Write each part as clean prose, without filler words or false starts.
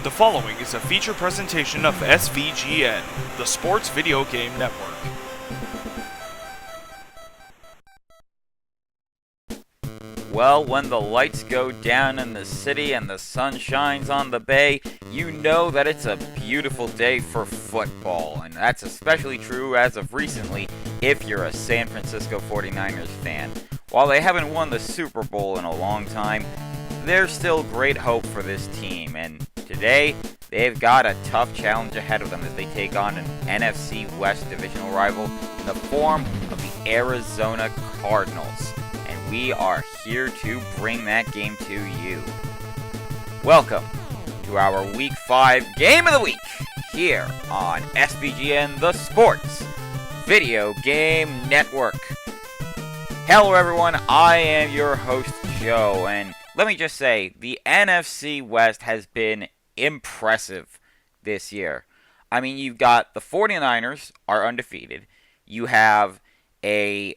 The following is a feature presentation of SVGN, the Sports Video Game Network. Well, when the lights go down in the city and the sun shines on the bay, you know that it's a beautiful day for football. And that's especially true as of recently if you're a San Francisco 49ers fan. While they haven't won the Super Bowl in a long time, there's still great hope for this team. And today, they've got a tough challenge ahead of them as they take on an NFC West divisional rival in the form of the Arizona Cardinals. And we are here to bring that game to you. Welcome to our Week 5 Game of the Week here on SVGN, the Sports Video Game Network. Hello everyone, I am your host Joe, and let me just say, the NFC West has been impressive this year. I mean, you've got the 49ers are undefeated. You have a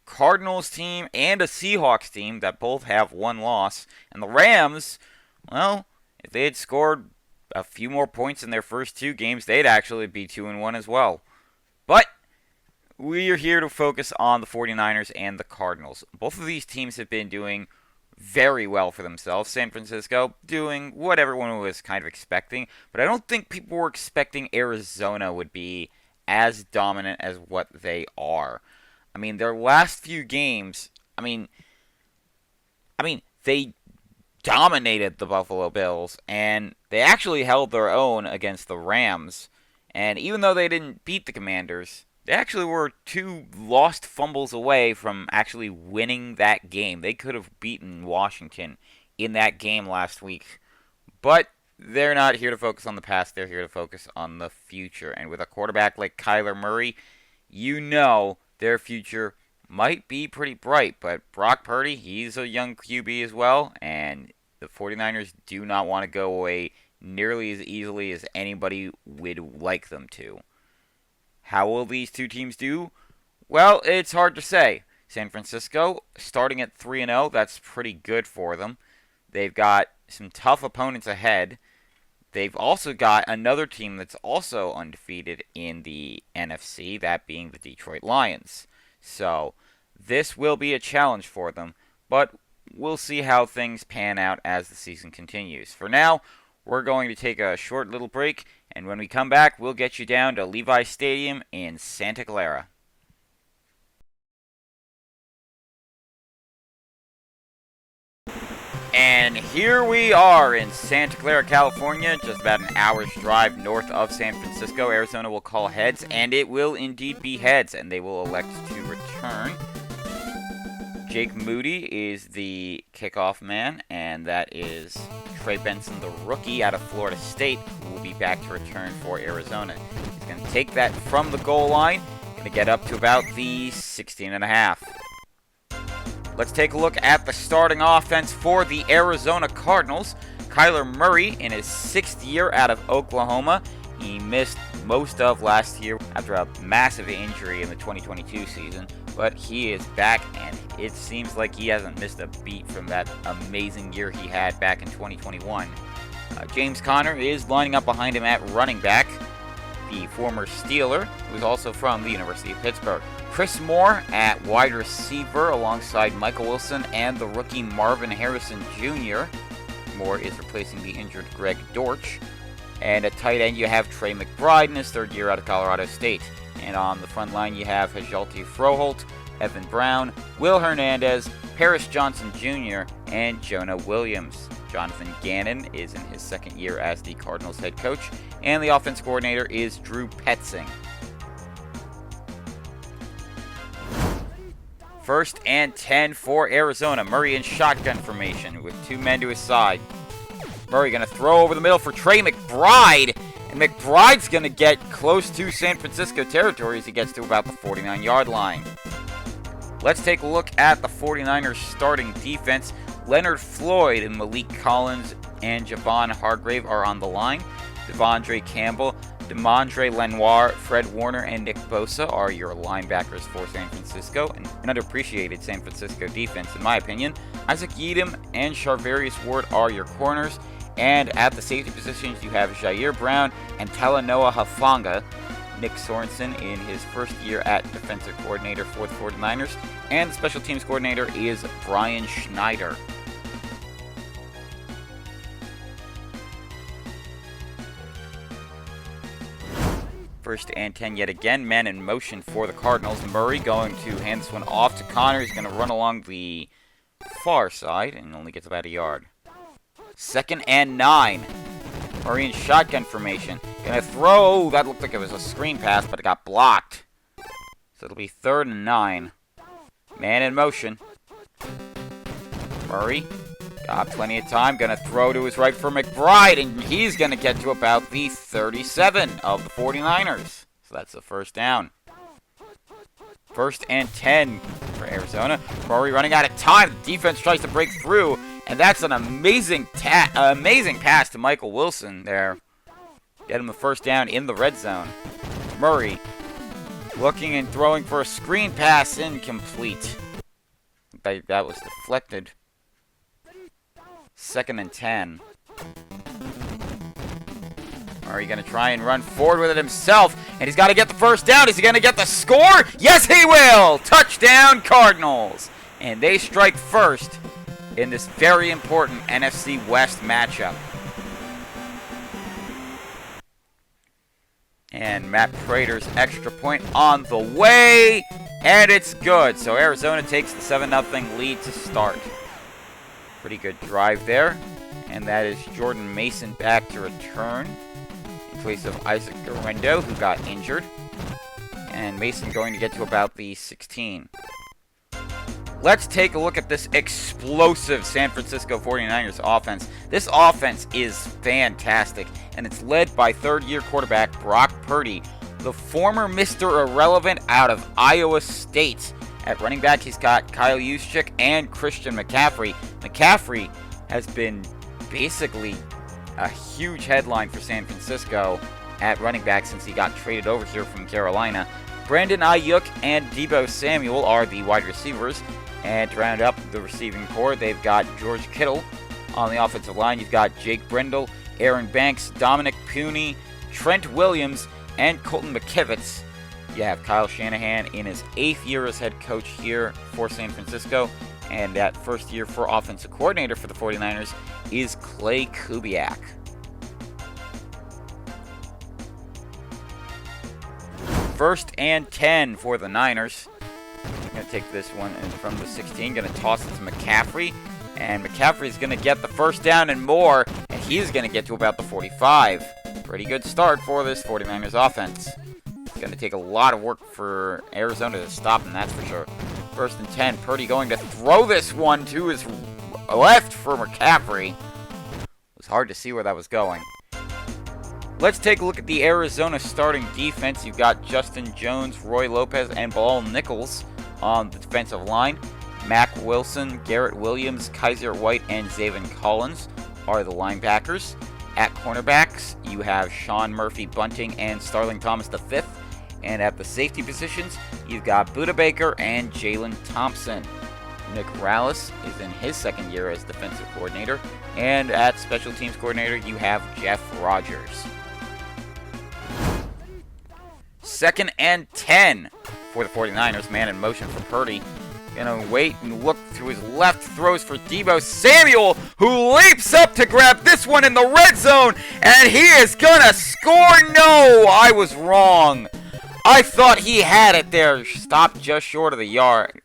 Cardinals team and a Seahawks team that both have one loss. And the Rams, well, if they had scored a few more points in their first two games, they'd actually be 2-1 as well. But we are here to focus on the 49ers and the Cardinals. Both of these teams have been doing very well for themselves. San Francisco doing what everyone was kind of expecting, but I don't think people were expecting Arizona would be as dominant as what they are. I mean, their last few games, I mean, they dominated the Buffalo Bills, and they actually held their own against the Rams. And even though they didn't beat the Commanders, they actually were two lost fumbles away from actually winning that game. They could have beaten Washington in that game last week. But they're not here to focus on the past. They're here to focus on the future. And with a quarterback like Kyler Murray, you know their future might be pretty bright. But Brock Purdy, he's a young QB as well. And the 49ers do not want to go away nearly as easily as anybody would like them to. How will these two teams do? Well, it's hard to say. San Francisco, starting at 3-0, that's pretty good for them. They've got some tough opponents ahead. They've also got another team that's also undefeated in the NFC, that being the Detroit Lions. So, this will be a challenge for them, but we'll see how things pan out as the season continues. For now, we're going to take a short little break, and when we come back, we'll get you down to Levi Stadium in Santa Clara. And here we are in Santa Clara, California, just about an hour's drive north of San Francisco. Arizona will call heads, and it will indeed be heads, and they will elect to return. Jake Moody is the kickoff man, and that is Trey Benson, the rookie out of Florida State, who will be back to return for Arizona. He's going to take that from the goal line, going to get up to about the 16.5. Let's take a look at the starting offense for the Arizona Cardinals. Kyler Murray, in his 6th year out of Oklahoma, he missed most of last year after a massive injury in the 2022 season, but he is back, and it seems like he hasn't missed a beat from that amazing year he had back in 2021. James Conner is lining up behind him at running back, the former Steeler, who is also from the University of Pittsburgh. Chris Moore at wide receiver alongside Michael Wilson and the rookie Marvin Harrison Jr. Moore is replacing the injured Greg Dortch. And at tight end, you have Trey McBride in his 3rd year out of Colorado State. And on the front line, you have Hajalti Froholt, Evan Brown, Will Hernandez, Paris Johnson Jr., and Jonah Williams. Jonathan Gannon is in his 2nd year as the Cardinals head coach, and the offense coordinator is Drew Petzing. 1st and 10 for Arizona. Murray in shotgun formation with 2 men to his side. Murray going to throw over the middle for Trey McBride, and McBride's going to get close to San Francisco territory as he gets to about the 49-yard line. Let's take a look at the 49ers starting defense. Leonard Floyd and Malik Collins and Javon Hargrave are on the line. Devondre Campbell, Demondre Lenoir, Fred Warner, and Nick Bosa are your linebackers for San Francisco. An underappreciated San Francisco defense, in my opinion. Isaac Yiadom and Charvarius Ward are your corners. And at the safety positions, you have Jair Brown and Talanoa Hafanga. Nick Sorensen in his first year at defensive coordinator for the 49ers. And the special teams coordinator is Brian Schneider. First and 10 yet again, man in motion for the Cardinals. Murray going to hand this one off to Connor. He's going to run along the far side and only gets about a yard. 2nd and 9. Murray in shotgun formation. Going to throw. That looked like it was a screen pass, but it got blocked. So it'll be 3rd and 9. Man in motion. Murray got plenty of time. Going to throw to his right for McBride, and he's going to get to about the 37 of the 49ers. So that's the first down. 1st and 10 for Arizona. Murray running out of time. The defense tries to break through, and that's an amazing pass to Michael Wilson there. Get him the first down in the red zone. Murray looking and throwing for a screen pass, incomplete. That was deflected. 2nd and 10. Murray going to try and run forward with it himself, and he's got to get the first down. Is he going to get the score? Yes, he will! Touchdown, Cardinals! And they strike first in this very important NFC West matchup. And Matt Prater's extra point on the way, and it's good. So Arizona takes the 7-0 lead to start. Pretty good drive there. And that is Jordan Mason back to return in place of Isaac Garendo, who got injured. And Mason going to get to about the 16. Let's take a look at this explosive San Francisco 49ers offense. This offense is fantastic, and it's led by third-year quarterback Brock Purdy, the former Mr. Irrelevant out of Iowa State. At running back, he's got Kyle Juszczyk and Christian McCaffrey. McCaffrey has been basically a huge headline for San Francisco at running back since he got traded over here from Carolina. Brandon Ayuk and Deebo Samuel are the wide receivers. And to round up the receiving core, they've got George Kittle. On the offensive line, you've got Jake Brendel, Aaron Banks, Dominic Puni, Trent Williams, and Colton McKivitz. You have Kyle Shanahan in his 8th year as head coach here for San Francisco. And that first year for offensive coordinator for the 49ers is Clay Kubiak. First and 10 for the Niners. Going to take this one from the 16. Going to toss it to McCaffrey. And McCaffrey's going to get the first down and more. And he's going to get to about the 45. Pretty good start for this 49ers offense. It's going to take a lot of work for Arizona to stop them, that's for sure. 1st and 10. Purdy going to throw this one to his left for McCaffrey. It was hard to see where that was going. Let's take a look at the Arizona starting defense. You've got Justin Jones, Roy Lopez, and Bilal Nichols on the defensive line. Mac Wilson, Garrett Williams, Kaiser White, and Zaven Collins are the linebackers. At cornerbacks, you have Sean Murphy Bunting and Starling Thomas V. And at the safety positions, you've got Budda Baker and Jalen Thompson. Nick Rallis is in his 2nd year as defensive coordinator. And at special teams coordinator, you have Jeff Rogers. 2nd and 10 for the 49ers. Man in motion for Purdy. Gonna wait and look to his left. Throws for Deebo Samuel, who leaps up to grab this one in the red zone. And he is gonna score. No, I was wrong. I thought he had it there. Stopped just short of the yard.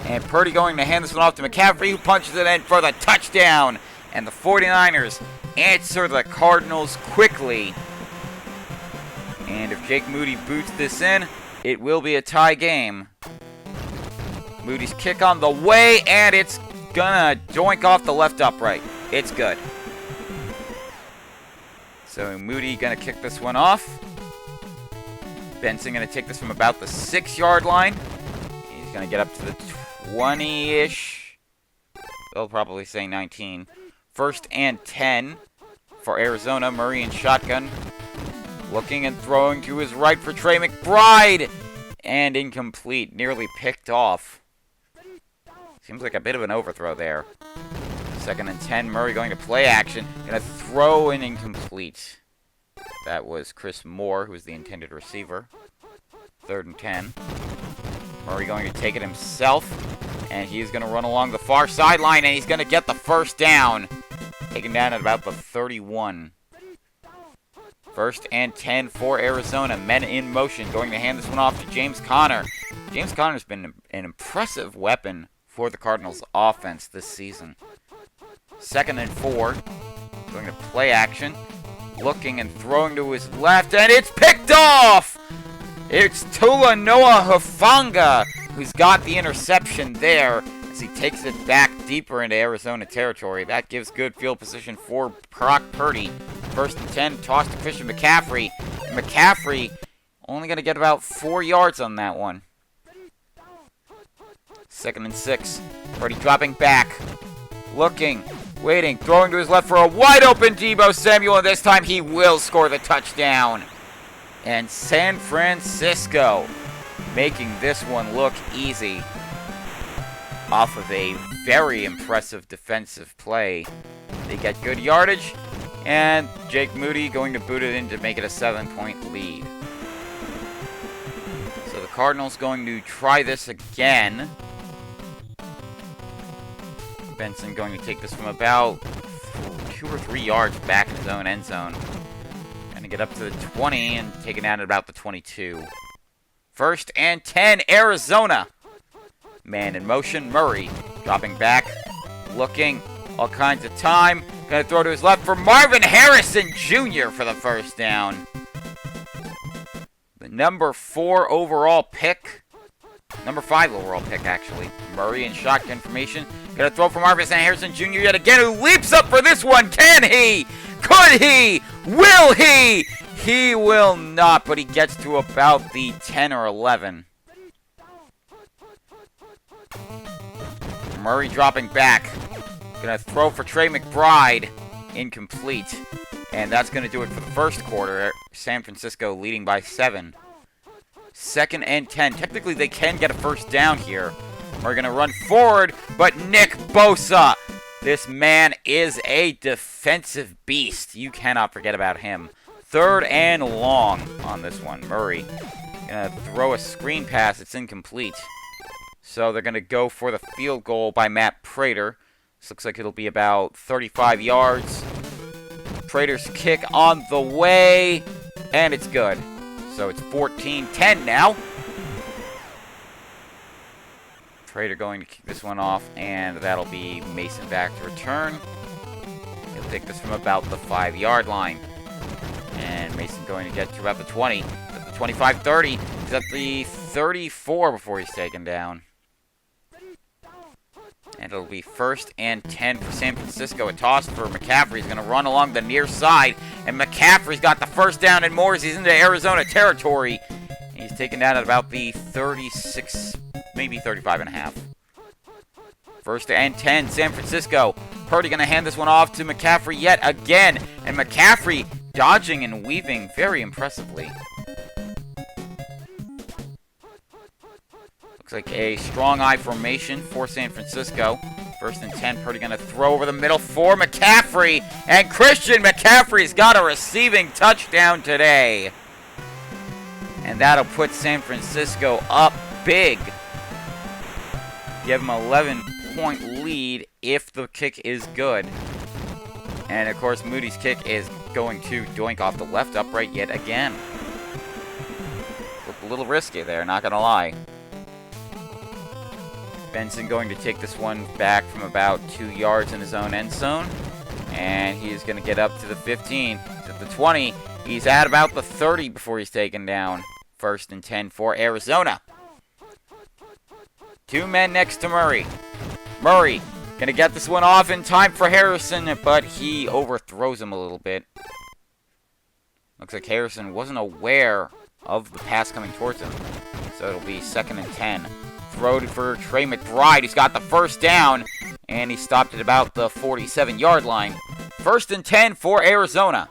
And Purdy going to hand this one off to McCaffrey, who punches it in for the touchdown. And the 49ers answer the Cardinals quickly. And if Jake Moody boots this in, it will be a tie game. Moody's kick on the way, and it's gonna doink off the left upright. It's good. So Moody gonna kick this one off. Benson gonna take this from about the 6-yard line. He's gonna get up to the 20-ish. They'll probably say 19. 1st and 10 for Arizona. Murray in shotgun. Looking and throwing to his right for Trey McBride. And incomplete. Nearly picked off. Seems like a bit of an overthrow there. Second and 10. Murray going to play action. Gonna throw an incomplete. That was Chris Moore, who was the intended receiver. Third and 10. Murray going to take it himself. And he's going to run along the far sideline, and he's going to get the first down. Taken down at about the 31. First and 10 for Arizona. Men in motion. Going to hand this one off to James Conner. James Conner's been an impressive weapon for the Cardinals offense this season. Second and 4. Going to play action. Looking and throwing to his left, and it's picked off! It's Tula Noah Hufanga who's got the interception there as he takes it back deeper into Arizona territory. That gives good field position for Brock Purdy. First and 10, toss to Christian McCaffrey. And McCaffrey only going to get about 4 yards on that one. Second and 6. Purdy dropping back. Looking, waiting, throwing to his left for a wide open Deebo Samuel, and this time he will score the touchdown. And San Francisco making this one look easy off of a very impressive defensive play. They get good yardage, and Jake Moody going to boot it in to make it a 7-point lead. So the Cardinals going to try this again. Benson going to take this from about 2 or 3 yards back in his own end zone. Going to get up to the 20 and take it down at about the 22. First and 10, Arizona. Man in motion, Murray dropping back, looking, all kinds of time. Going to throw to his left for Marvin Harrison Jr. for the first down. The number 4 overall pick. Number 5 overall pick, actually. Murray in shotgun formation. Going to throw for Marvin Harrison Jr. yet again, who leaps up for this one. Can he? Could he? Will he? He will not, but he gets to about the 10 or 11. Murray dropping back. Going to throw for Trey McBride. Incomplete. And that's going to do it for the first quarter. San Francisco leading by 7. Second and 10. Technically, they can get a first down here. We're going to run forward, but Nick Bosa. This man is a defensive beast. You cannot forget about him. Third and long on this one. Murray going to throw a screen pass. It's incomplete. So they're going to go for the field goal by Matt Prater. This looks like it'll be about 35 yards. Prater's kick on the way, and it's good. So it's 14-10 now. Prater going to kick this one off, and that'll be Mason back to return. He'll take this from about the 5-yard line. And Mason going to get to about the 20. At the 25-30. He's at the 34 before he's taken down. And it'll be first and 10 for San Francisco. A toss for McCaffrey. He's going to run along the near side. And McCaffrey's got the first down and more as he's into Arizona territory. And he's taken down at about the 36, maybe 35 and a half. First and 10, San Francisco. Purdy going to hand this one off to McCaffrey yet again. And McCaffrey dodging and weaving very impressively. Looks like a strong eye formation for San Francisco. First and 10, Purdy going to throw over the middle for McCaffrey. And Christian McCaffrey's got a receiving touchdown today. And that'll put San Francisco up big. Give them an 11-point lead if the kick is good. And, of course, Moody's kick is going to doink off the left upright yet again. Looked a little risky there, not going to lie. Benson going to take this one back from about 2 yards in his own end zone. And he is going to get up to the 15. He's at the 20. He's at about the 30 before he's taken down. First and 10 for Arizona. 2 men next to Murray. Murray going to get this one off in time for Harrison, but he overthrows him a little bit. Looks like Harrison wasn't aware of the pass coming towards him. So it'll be second and 10. Throw for Trey McBride. He's got the first down, and he stopped at about the 47-yard line. First and 10 for Arizona.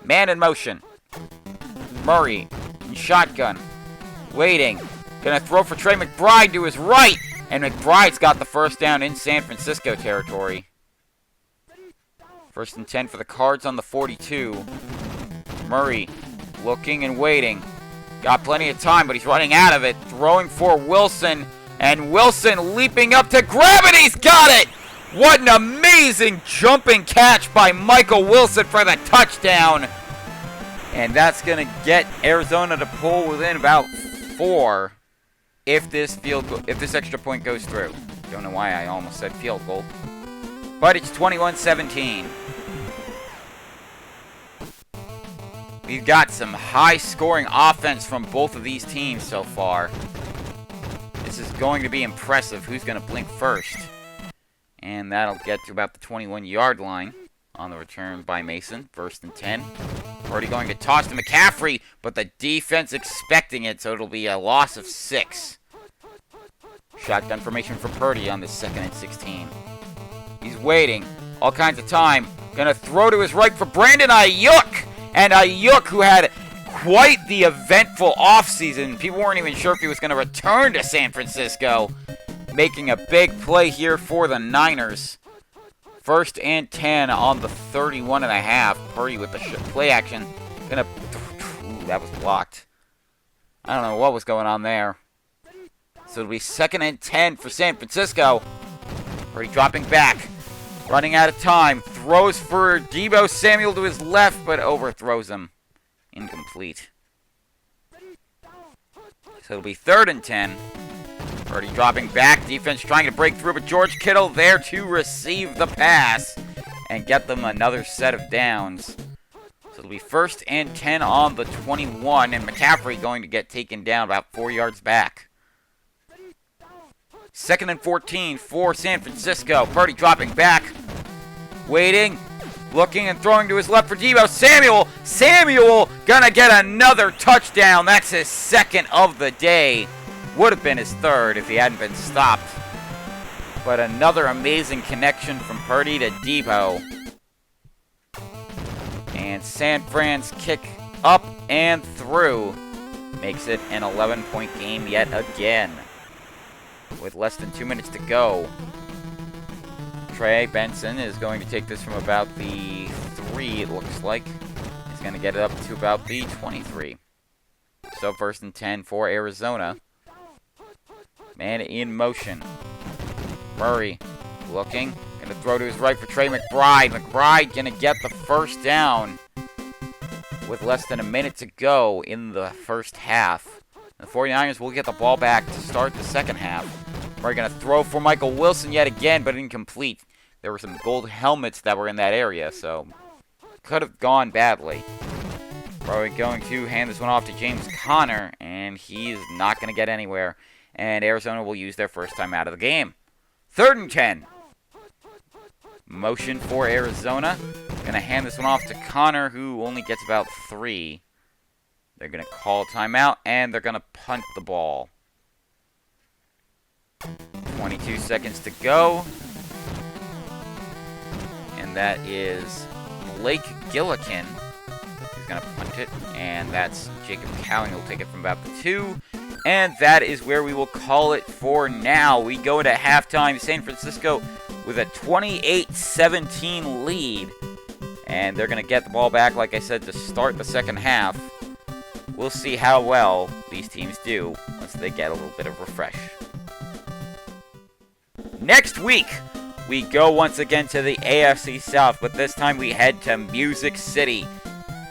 Man in motion. Murray in shotgun. Waiting. Gonna throw for Trey McBride to his right, and McBride's got the first down in San Francisco territory. First and 10 for the Cards on the 42. Murray looking and waiting. Got plenty of time, but he's running out of it. Throwing for Wilson. And Wilson leaping up to grab it. He's got it! What an amazing jumping catch by Michael Wilson for the touchdown. And that's going to get Arizona to pull within about 4 if this extra point goes through. Don't know why I almost said field goal. But it's 21-17. We've got some high-scoring offense from both of these teams so far. This is going to be impressive. Who's going to blink first? And that'll get to about the 21-yard line on the return by Mason. First and 10. Already going to toss to McCaffrey, but the defense expecting it, so it'll be a loss of 6. Shotgun formation for Purdy on the 2nd and 16. He's waiting. All kinds of time. Gonna throw to his right for Brandon Ayuk. And Ayuk, who had quite the eventful offseason. People weren't even sure if he was going to return to San Francisco. Making a big play here for the Niners. First and 10 on the 31.5. Purdy with the play action. Ooh, that was blocked. I don't know what was going on there. So it'll be 2nd and 10 for San Francisco. Purdy dropping back. Running out of time. Throws for Deebo Samuel to his left, but overthrows him. Incomplete. So it'll be 3rd and 10. Purdy dropping back. Defense trying to break through, but George Kittle there to receive the pass and get them another set of downs. So it'll be 1st and 10 on the 21, and McCaffrey going to get taken down about 4 yards back. 2nd and 14 for San Francisco. Purdy dropping back. Waiting. Looking and throwing to his left for Deebo Samuel. Samuel gonna get another touchdown. That's his 2nd of the day. Would have been his 3rd if he hadn't been stopped. But another amazing connection from Purdy to Deebo. And San Fran's kick up and through makes it an 11-point game yet again. With less than 2 minutes to go. Trey Benson is going to take this from about the 3, it looks like. He's going to get it up to about the 23. So 1st and 10 for Arizona. Man in motion. Murray looking. Going to throw to his right for Trey McBride. McBride going to get the first down with less than a minute to go in the first half. The 49ers will get the ball back to start the second half. We're going to throw for Michael Wilson yet again, but incomplete. There were some gold helmets that were in that area, so could have gone badly. We're going to hand this one off to James Conner, and he's not going to get anywhere. And Arizona will use their first time out of the game. 3rd and 10. Motion for Arizona. Going to hand this one off to Conner, who only gets about 3. They're going to call timeout, and they're going to punt the ball. 22 seconds to go. And that is Blake Gillikin who's going to punt it. And that's Jacob Cowing who'll take it from about the 2. And that is where we will call it for now. We go into halftime. San Francisco with a 28-17 lead. And they're going to get the ball back, like I said, to start the second half. We'll see how well these teams do once they get a little bit of refresh. Next week, we go once again to the AFC South, but this time we head to Music City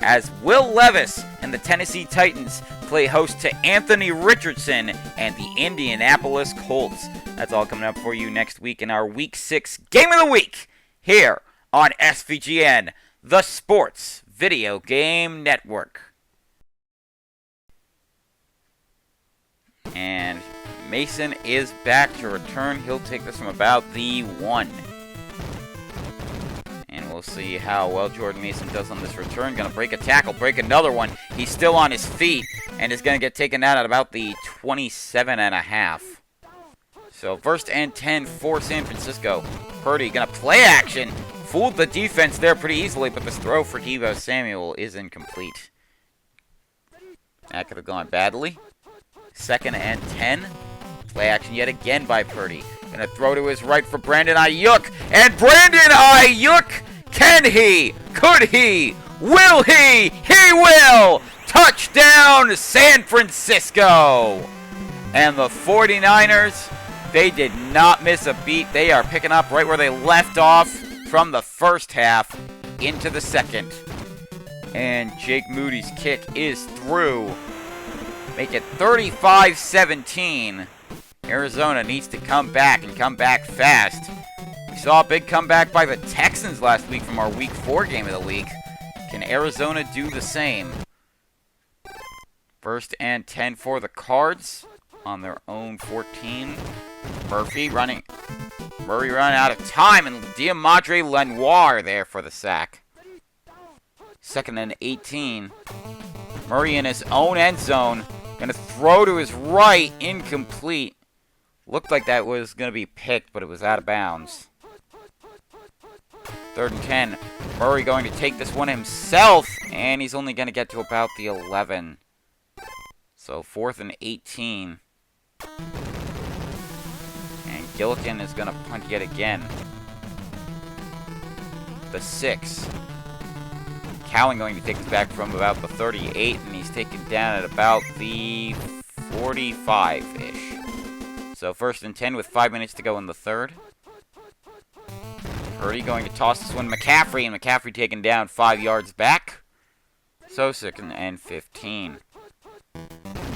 as Will Levis and the Tennessee Titans play host to Anthony Richardson and the Indianapolis Colts. That's all coming up for you next week in our Week 6 Game of the Week here on SVGN, the Sports Video Game Network. And Mason is back to return. He'll take this from about the 1. And we'll see how well Jordan Mason does on this return. Going to break a tackle, break another one. He's still on his feet and is going to get taken out at about the 27.5. So 1st and 10 for San Francisco. Purdy going to play action. Fooled the defense there pretty easily, but this throw for Deebo Samuel is incomplete. That could have gone badly. 2nd and 10. Play action yet again by Purdy. Gonna throw to his right for Brandon Ayuk. And Brandon Ayuk Can he? Could he? Will he? He will! Touchdown, San Francisco! And the 49ers, they did not miss a beat. They are picking up right where they left off from the first half into the second. And Jake Moody's kick is through. Make it 35-17. Arizona needs to come back and come back fast. We saw a big comeback by the Texans last week from our Week 4 game of the week. Can Arizona do the same? 1st and 10 for the Cards on their own 14. Murray running out of time, and Diamandre Lenoir there for the sack. 2nd and 18. Murray in his own end zone. Gonna throw to his right, incomplete. Looked like that was gonna be picked, but it was out of bounds. 3rd and 10. Murray going to take this one himself, and he's only gonna get to about the 11. So 4th and 18. And Gillikin is gonna punt yet again. The 6. Cowan going to take this back from about the 38, and he's taken down at about the 45-ish. So 1st and 10 with 5 minutes to go in the third. Purdy going to toss this one to McCaffrey, and McCaffrey taken down 5 yards back. So 2nd and 15.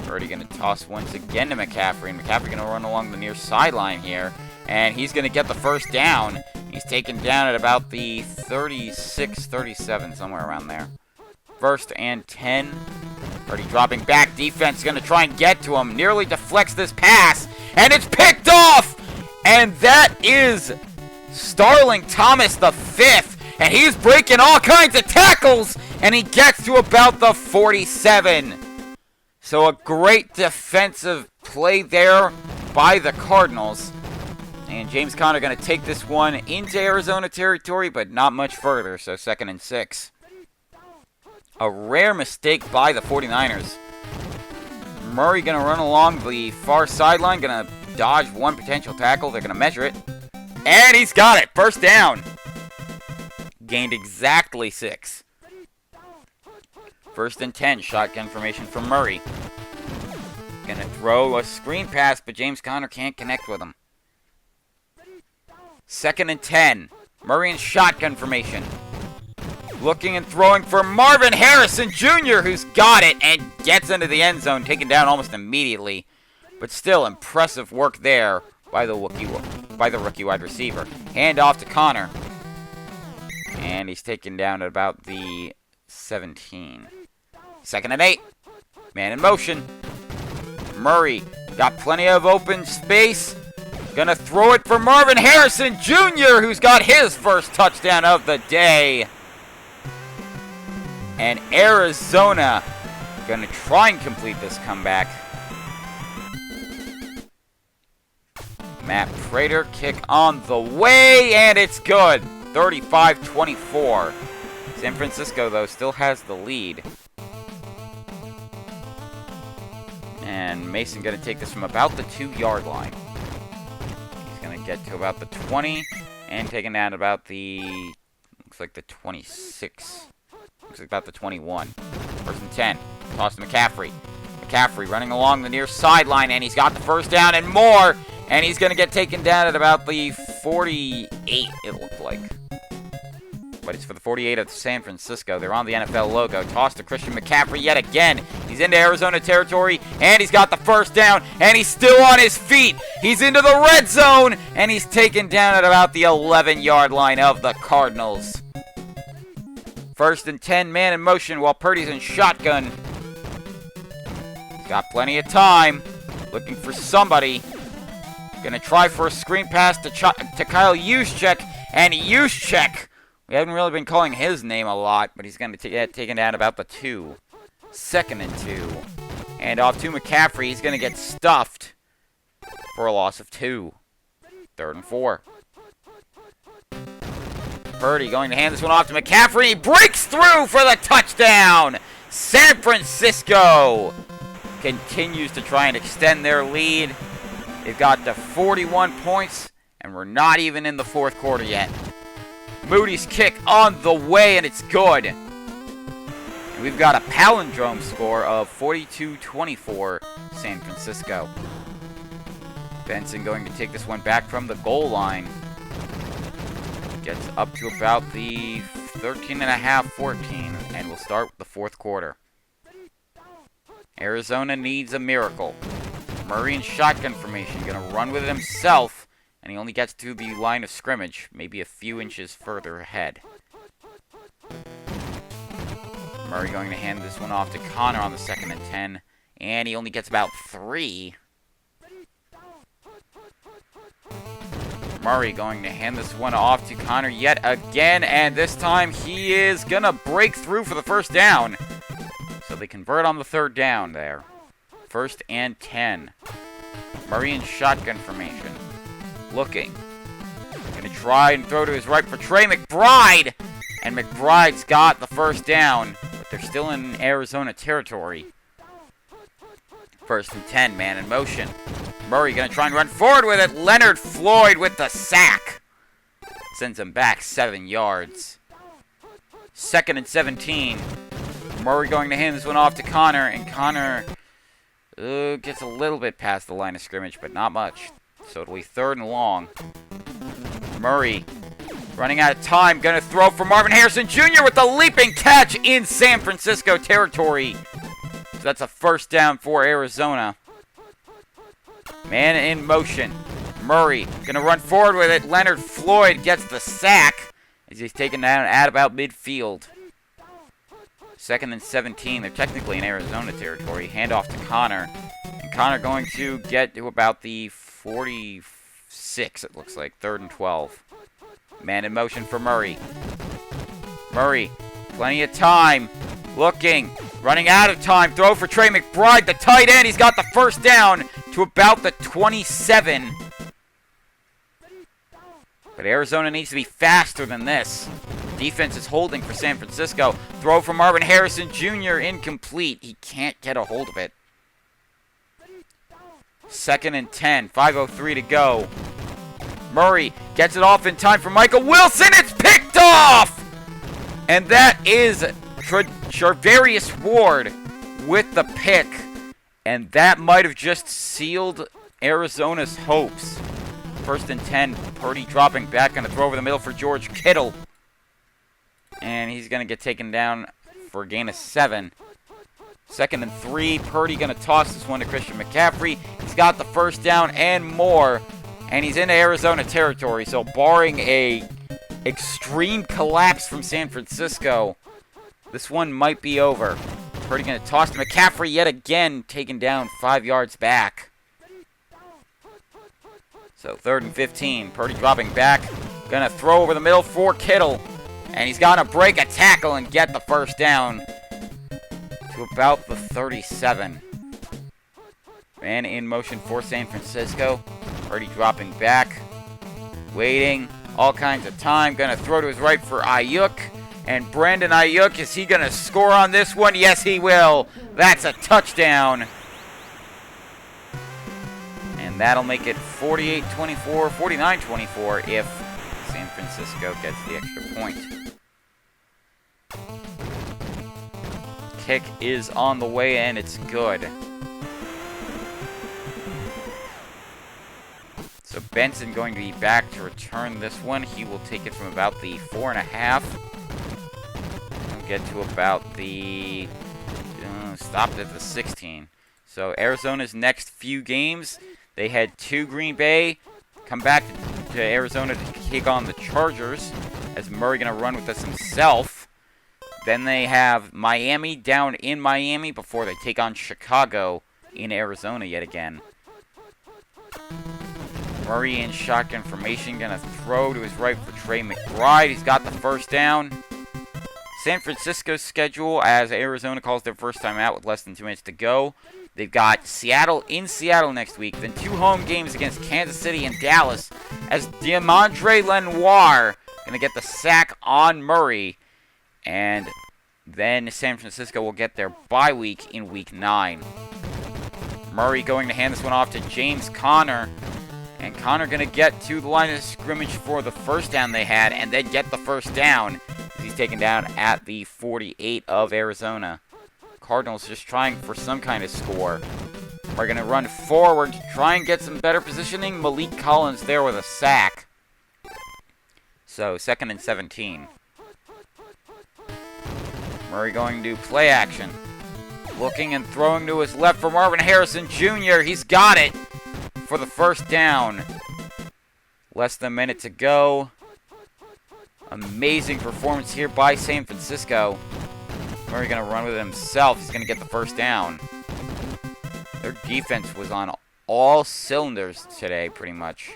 Purdy going to toss once again to McCaffrey, and McCaffrey going to run along the near sideline here, and he's going to get the first down. He's taken down at about the 36, 37, somewhere around there. 1st and 10. Purdy dropping back. Defense going to try and get to him. Nearly deflects this pass. And it's picked off! And that is Starling Thomas the 5th. And he's breaking all kinds of tackles. And he gets to about the 47. So a great defensive play there by the Cardinals. And James Conner going to take this one into Arizona territory, but not much further, so 2nd and 6. A rare mistake by the 49ers. Murray going to run along the far sideline, going to dodge one potential tackle. They're going to measure it. And he's got it. 1st down. Gained exactly 6. 1st and 10. Shotgun formation from Murray. Going to throw a screen pass, but James Conner can't connect with him. 2nd and 10. Murray in shotgun formation. Looking and throwing for Marvin Harrison Jr., who's got it and gets into the end zone, taken down almost immediately. But still, impressive work there by the rookie wide receiver. Hand off to Conner. And he's taken down at about the 17. 2nd and 8. Man in motion. Murray got plenty of open space. Gonna throw it for Marvin Harrison Jr., who's got his first touchdown of the day. And Arizona gonna try and complete this comeback. Matt Prater kick on the way, and it's good. 35-24. San Francisco, though, still has the lead. And Mason gonna take this from about the 2-yard line. Get to about the 20 and taken down about the, looks like the 26. Looks like about the 21. 1st and 10. Toss to McCaffrey. McCaffrey running along the near sideline, and he's got the 1st down and more. And he's going to get taken down at about the 48, it looked like. But it's for the 48 of San Francisco. They're on the NFL logo. Toss to Christian McCaffrey yet again. He's into Arizona territory, and he's got the 1st down, and he's still on his feet. He's into the red zone, and he's taken down at about the 11-yard line of the Cardinals. 1st and 10, man in motion while Purdy's in shotgun. He's got plenty of time. Looking for somebody. Gonna try for a screen pass to Kyle Juszczyk, and Juszczyk, we haven't really been calling his name a lot, but he's going to get taken down about the 2. 2nd and 2. And off to McCaffrey. He's going to get stuffed for a loss of 2. 3rd and 4. Purdy going to hand this one off to McCaffrey. He breaks through for the touchdown. San Francisco continues to try and extend their lead. They've got to 41 points, and we're not even in the 4th quarter yet. Moody's kick on the way, and it's good. And we've got a palindrome score of 42-24, San Francisco. Benson going to take this one back from the goal line. Gets up to about the 13.5-14, and we'll start the fourth quarter. Arizona needs a miracle. Murray in shotgun formation, gonna run with it himself, and he only gets to the line of scrimmage, maybe a few inches further ahead. Murray going to hand this one off to Connor on the 2nd and 10, and he only gets about 3. Murray going to hand this one off to Connor yet again, and this time he is gonna break through for the first down. So they convert on the 3rd down there. 1st and 10. Murray in shotgun formation. Looking. Gonna try and throw to his right for Trey McBride. And McBride's got the first down, but they're still in Arizona territory. 1st and 10, man in motion. Murray gonna try and run forward with it. Leonard Floyd with the sack. Sends him back 7 yards. 2nd and 17. Murray going to hand this one off to Connor, and Connor gets a little bit past the line of scrimmage, but not much. So it'll be 3rd and long. Murray running out of time, gonna throw for Marvin Harrison Jr. with the leaping catch in San Francisco territory. So that's a 1st down for Arizona. Man in motion. Murray gonna run forward with it. Leonard Floyd gets the sack as he's taken down at about midfield. 2nd and 17. They're technically in Arizona territory. Handoff to Connor. And Connor going to get to about the 46, it looks like. 3rd and 12. Man in motion for Murray. Murray, plenty of time. Looking. Running out of time. Throw for Trey McBride, the tight end. He's got the first down to about the 27. But Arizona needs to be faster than this. Defense is holding for San Francisco. Throw from Marvin Harrison Jr. incomplete. He can't get a hold of it. 2nd and 10. 5:03 to go. Murray gets it off in time for Michael Wilson. It's picked off! And that is Charvarius Ward with the pick. And that might have just sealed Arizona's hopes. 1st and 10. Purdy dropping back. Going to throw over the middle for George Kittle. And he's going to get taken down for a gain of 7. 2nd and 3. Purdy going to toss this one to Christian McCaffrey. He's got the first down and more. And he's in Arizona territory. So barring a extreme collapse from San Francisco, this one might be over. Purdy going to toss to McCaffrey yet again, taken down 5 yards back. So 3rd and 15. Purdy dropping back. Going to throw over the middle for Kittle. And he's got to break a tackle and get the first down to about the 37. Man in motion for San Francisco. Purdy dropping back. Waiting. All kinds of time. Going to throw to his right for Ayuk. And Brandon Ayuk, is he going to score on this one? Yes, he will. That's a touchdown. And that'll make it 48-24, 49-24 if San Francisco gets the extra point. Kick is on the way, and it's good. So Benson going to be back to return this one. He will take it from about the 4.5. And get to about the... stopped at the 16. So Arizona's next few games, they had 2 Green Bay, come back to Arizona to kick on the Chargers, as Murray going to run with this himself. Then they have Miami down in Miami before they take on Chicago in Arizona yet again. Murray in shotgun formation, going to throw to his right for Trey McBride. He's got the first down. San Francisco's schedule, as Arizona calls their first time out with less than 2 minutes to go. They've got Seattle in Seattle next week, then 2 home games against Kansas City and Dallas, as De'Amondre Lenoir going to get the sack on Murray. And then San Francisco will get their bye week in week 9. Murray going to hand this one off to James Conner. And Connor going to get to the line of scrimmage for the first down they had, and then get the first down. He's taken down at the 48 of Arizona. Cardinals just trying for some kind of score. We're going to run forward to try and get some better positioning. Malik Collins there with a sack. So, 2nd and 17. Murray going to play action. Looking and throwing to his left for Marvin Harrison Jr. He's got it for the first down. Less than a minute to go. Amazing performance here by San Francisco. Murray going to run with it himself. He's going to get the first down. Their defense was on all cylinders today, pretty much.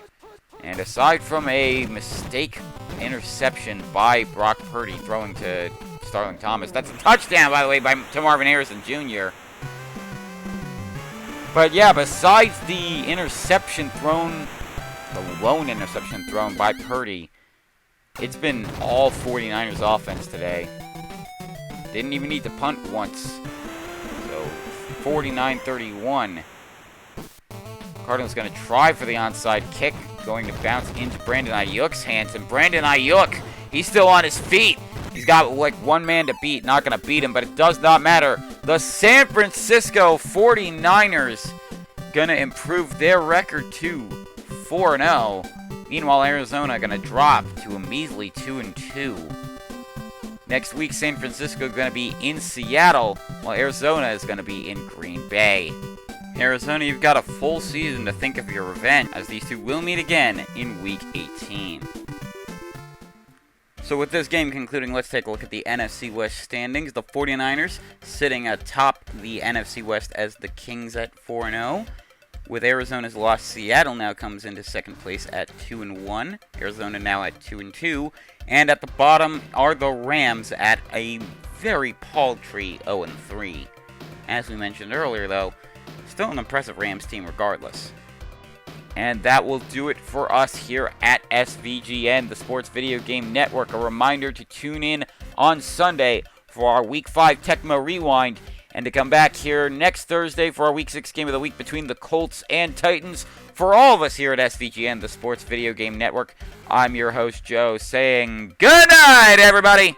And aside from a mistake interception by Brock Purdy throwing to Starling Thomas, that's a touchdown, by the way, to Marvin Harrison Jr. But yeah, besides the interception thrown, the lone interception thrown by Purdy, it's been all 49ers offense today. Didn't even need to punt once. So, 49-31. Cardinals going to try for the onside kick. Going to bounce into Brandon Ayuk's hands. And Brandon Ayuk, he's still on his feet. He's got like one man to beat. Not going to beat him, but it does not matter. The San Francisco 49ers going to improve their record to 4-0. Meanwhile, Arizona going to drop to a measly 2-2. Next week, San Francisco is going to be in Seattle, while Arizona is going to be in Green Bay. Arizona, you've got a full season to think of your revenge, as these two will meet again in Week 18. So with this game concluding, let's take a look at the NFC West standings. The 49ers sitting atop the NFC West as the Kings at 4-0. With Arizona's loss, Seattle now comes into second place at 2-1. Arizona now at 2-2. And at the bottom are the Rams at a very paltry 0-3. As we mentioned earlier, though, still an impressive Rams team regardless. And that will do it for us here at SVGN, the Sports Video Game Network. A reminder to tune in on Sunday for our Week 5 Tecmo Rewind, and to come back here next Thursday for our Week 6 game of the week between the Colts and Titans. For all of us here at SVGN, the Sports Video Game Network, I'm your host, Joe, saying good night, everybody!